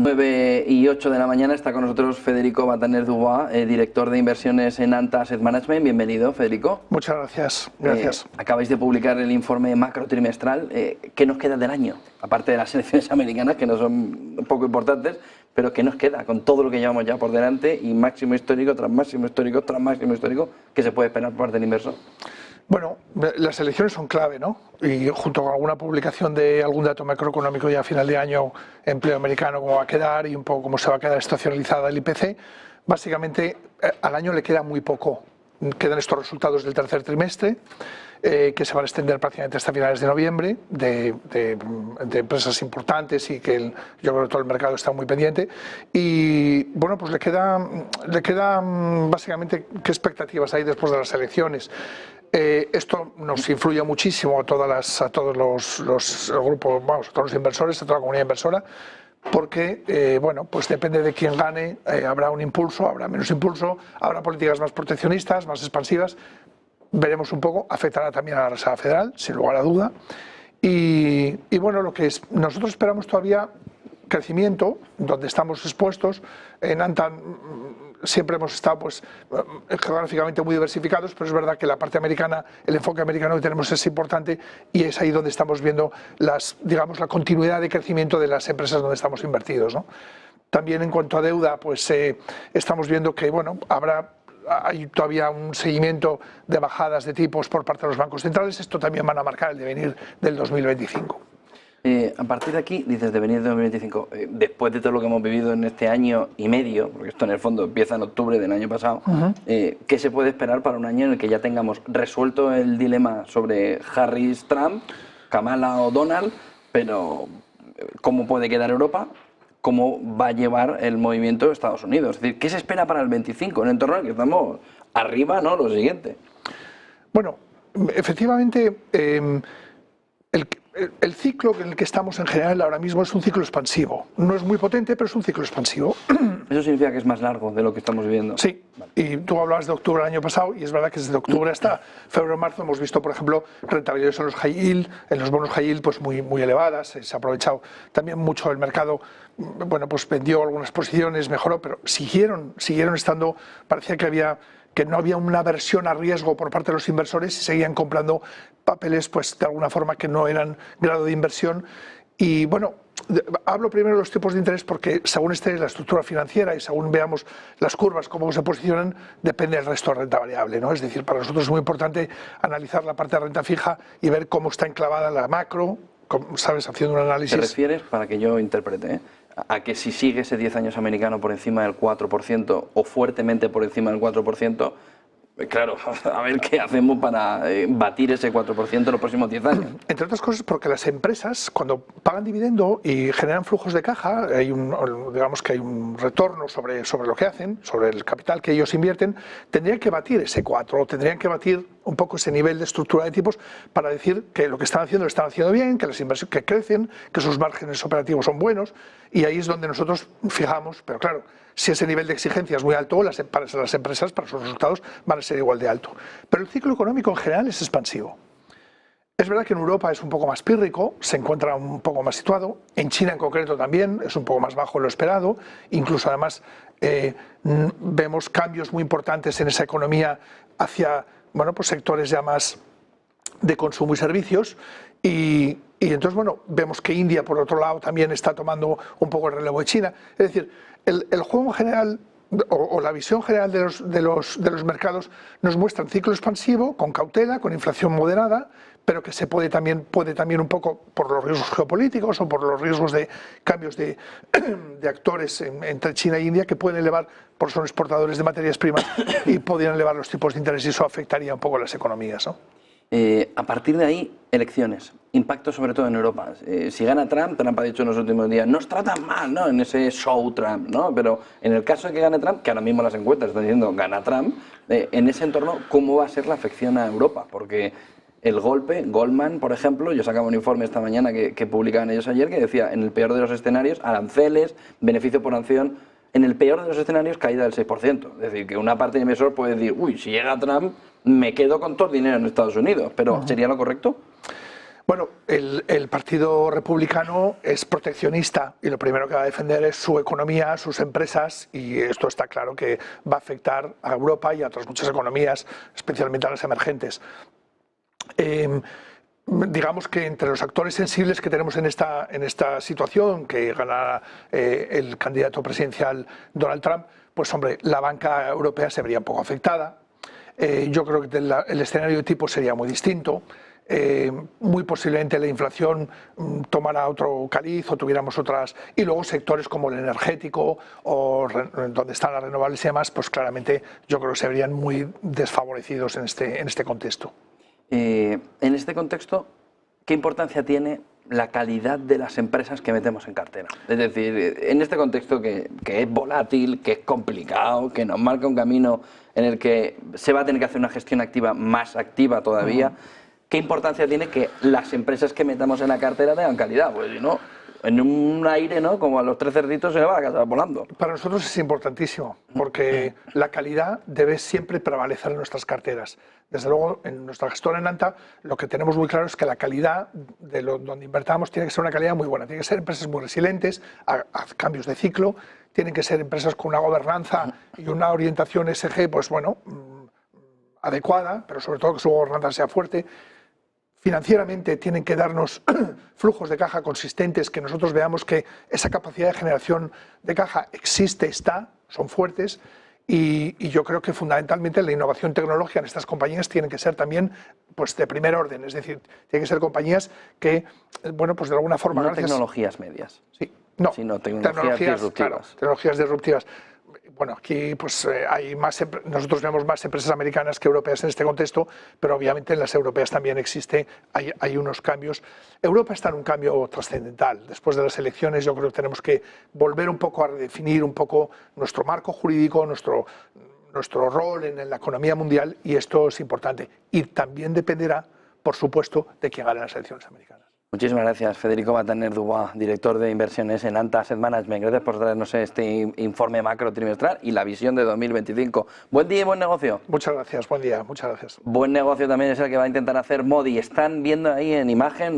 9:08 de la mañana está con nosotros Federico Bataner-Dubois, director de inversiones en Anta Asset Management. Bienvenido, Federico. Muchas gracias. Gracias. Acabáis de publicar el informe macro trimestral. ¿Qué nos queda del año? Aparte de las elecciones americanas, que no son poco importantes, pero ¿qué nos queda con todo lo que llevamos ya por delante y máximo histórico tras máximo histórico tras máximo histórico que se puede esperar por parte del inversor? Bueno, las elecciones son clave, ¿no? Y junto con alguna publicación de algún dato macroeconómico ya a final de año, empleo americano, cómo va a quedar y un poco cómo se va a quedar estacionalizada el IPC, básicamente al año le queda muy poco. Quedan estos resultados del tercer trimestre, que se van a extender prácticamente hasta finales de noviembre, de empresas importantes y que yo creo que todo el mercado está muy pendiente. Y bueno, pues le queda básicamente qué expectativas hay después de las elecciones. Esto nos influye muchísimo a todos los grupos, vamos, a todos los inversores, a toda la comunidad inversora, porque bueno, pues depende de quién gane, habrá un impulso, habrá menos impulso, habrá políticas más proteccionistas, más expansivas. Veremos un poco, afectará también a la Reserva Federal, sin lugar a duda. Y bueno, nosotros esperamos todavía crecimiento, donde estamos expuestos. En Anta siempre hemos estado pues, geográficamente muy diversificados, pero es verdad que la parte americana, el enfoque americano que tenemos es importante y es ahí donde estamos viendo digamos, la continuidad de crecimiento de las empresas donde estamos invertidos, ¿no? También en cuanto a deuda, pues estamos viendo que bueno, hay todavía un seguimiento de bajadas de tipos por parte de los bancos centrales. Esto también van a marcar el devenir del 2025. A partir de aquí, dices devenir del 2025, después de todo lo que hemos vivido en este año y medio, porque esto en el fondo empieza en octubre del año pasado, ¿qué se puede esperar para un año en el que ya tengamos resuelto el dilema sobre Harris-Trump, Kamala o Donald, pero cómo puede quedar Europa? ¿Cómo va a llevar el movimiento de Estados Unidos? Es decir, ¿qué se espera para el 25 en el entorno en el que estamos arriba, no? Lo siguiente. Bueno, efectivamente, el ciclo en el que estamos en general ahora mismo es un ciclo expansivo. No es muy potente, pero es un ciclo expansivo. ¿Eso significa que es más largo de lo que estamos viviendo? Sí, y tú hablabas de octubre del año pasado y es verdad que desde octubre hasta febrero-marzo hemos visto, por ejemplo, rentabilidades en los high yield, en los bonos high yield pues muy elevadas. Se ha aprovechado también mucho el mercado, bueno, pues vendió algunas posiciones, mejoró, pero siguieron estando, parecía que no había una aversión a riesgo por parte de los inversores y seguían comprando papeles pues de alguna forma que no eran grado de inversión. Y bueno, hablo primero de los tipos de interés porque según esté la estructura financiera y según veamos las curvas, cómo se posicionan, depende del resto de renta variable, ¿no? Es decir, para nosotros es muy importante analizar la parte de renta fija y ver cómo está enclavada la macro, ¿sabes? Haciendo un análisis. ¿Te refieres, para que yo interprete, a que si sigue ese 10 años americano por encima del 4% o fuertemente por encima del 4%, claro, a ver qué hacemos para batir ese 4% en los próximos 10 años? Entre otras cosas porque las empresas, cuando pagan dividendo y generan flujos de caja, digamos que hay un retorno sobre lo que hacen, sobre el capital que ellos invierten, tendrían que batir ese 4, tendrían que batir un poco ese nivel de estructura de tipos para decir que lo que están haciendo lo están haciendo bien, que las inversiones que crecen, que sus márgenes operativos son buenos, y ahí es donde nosotros fijamos, pero claro, si ese nivel de exigencia es muy alto, las empresas para sus resultados van a ser igual de alto. Pero el ciclo económico en general es expansivo. Es verdad que en Europa es un poco más pírrico, se encuentra un poco más situado, en China en concreto también es un poco más bajo de lo esperado, incluso además vemos cambios muy importantes en esa economía hacia bueno, pues sectores ya más de consumo y servicios y entonces bueno, vemos que India por otro lado también está tomando un poco el relevo de China. Es decir, el juego general o la visión general de los mercados nos muestra un ciclo expansivo con cautela, con inflación moderada, pero que se puede también un poco por los riesgos geopolíticos o por los riesgos de cambios de actores entre China e India que pueden elevar, por son exportadores de materias primas y podrían elevar los tipos de interés y eso afectaría un poco a las economías, ¿no? A partir de ahí, elecciones, impacto sobre todo en Europa. Si gana Trump, Trump ha dicho en los últimos días, nos tratan mal, ¿no? En ese show Trump, ¿no? Pero en el caso de que gane Trump, que ahora mismo las encuestas están diciendo gana Trump, en ese entorno, ¿cómo va a ser la afección a Europa? Porque el golpe, Goldman, por ejemplo, yo sacaba un informe esta mañana que publicaban ellos ayer que decía, en el peor de los escenarios, aranceles, beneficio por acción, en el peor de los escenarios, caída del 6%. Es decir, que una parte de inversor puede decir, uy, si llega Trump, me quedo con todo el dinero en Estados Unidos, pero ¿sería lo correcto? Bueno, el Partido Republicano es proteccionista y lo primero que va a defender es su economía, sus empresas, y esto está claro que va a afectar a Europa y a otras muchas economías, especialmente a las emergentes. Digamos que entre los actores sensibles que tenemos en esta situación, que gana el candidato presidencial Donald Trump, pues hombre, la banca europea se vería un poco afectada. Yo creo que el escenario de tipo sería muy distinto. Muy posiblemente la inflación tomara otro cariz o tuviéramos otras, y luego sectores como el energético o donde están las renovables y demás, pues claramente yo creo que se verían muy desfavorecidos en este contexto. En este contexto, ¿qué importancia tiene la calidad de las empresas que metemos en cartera? Es decir, en este contexto que es volátil, que es complicado, que nos marca un camino en el que se va a tener que hacer una gestión activa más activa todavía, ¿qué importancia tiene que las empresas que metamos en la cartera tengan calidad? Pues si no, en un aire, ¿no?, como a los 3 cerditos se le va a casa volando. Para nosotros es importantísimo, porque la calidad debe siempre prevalecer en nuestras carteras. Desde luego, en nuestra gestora en Anta, lo que tenemos muy claro es que la calidad de donde invertamos tiene que ser una calidad muy buena. Tienen que ser empresas muy resilientes a cambios de ciclo, tienen que ser empresas con una gobernanza y una orientación ESG, pues bueno, adecuada, pero sobre todo que su gobernanza sea fuerte. Financieramente tienen que darnos flujos de caja consistentes, que nosotros veamos que esa capacidad de generación de caja existe, son fuertes, y yo creo que fundamentalmente la innovación tecnológica en estas compañías tienen que ser también pues, de primer orden, es decir, tienen que ser compañías que, bueno, pues de alguna forma... No tecnologías medias, sí, no, sino tecnologías disruptivas. Claro, tecnologías disruptivas. Bueno, aquí pues, nosotros vemos más empresas americanas que europeas en este contexto, pero obviamente en las europeas también hay unos cambios. Europa está en un cambio trascendental. Después de las elecciones yo creo que tenemos que volver un poco a redefinir un poco nuestro marco jurídico, nuestro rol en la economía mundial, y esto es importante. Y también dependerá, por supuesto, de quién gane las elecciones americanas. Muchísimas gracias, Federico Bataner-Dubois, director de inversiones en Anta Asset Management. Gracias por traernos este informe macro trimestral y la visión de 2025. Buen día y buen negocio. Muchas gracias, buen día, muchas gracias. Buen negocio también es el que va a intentar hacer Modi. Están viendo ahí en imagen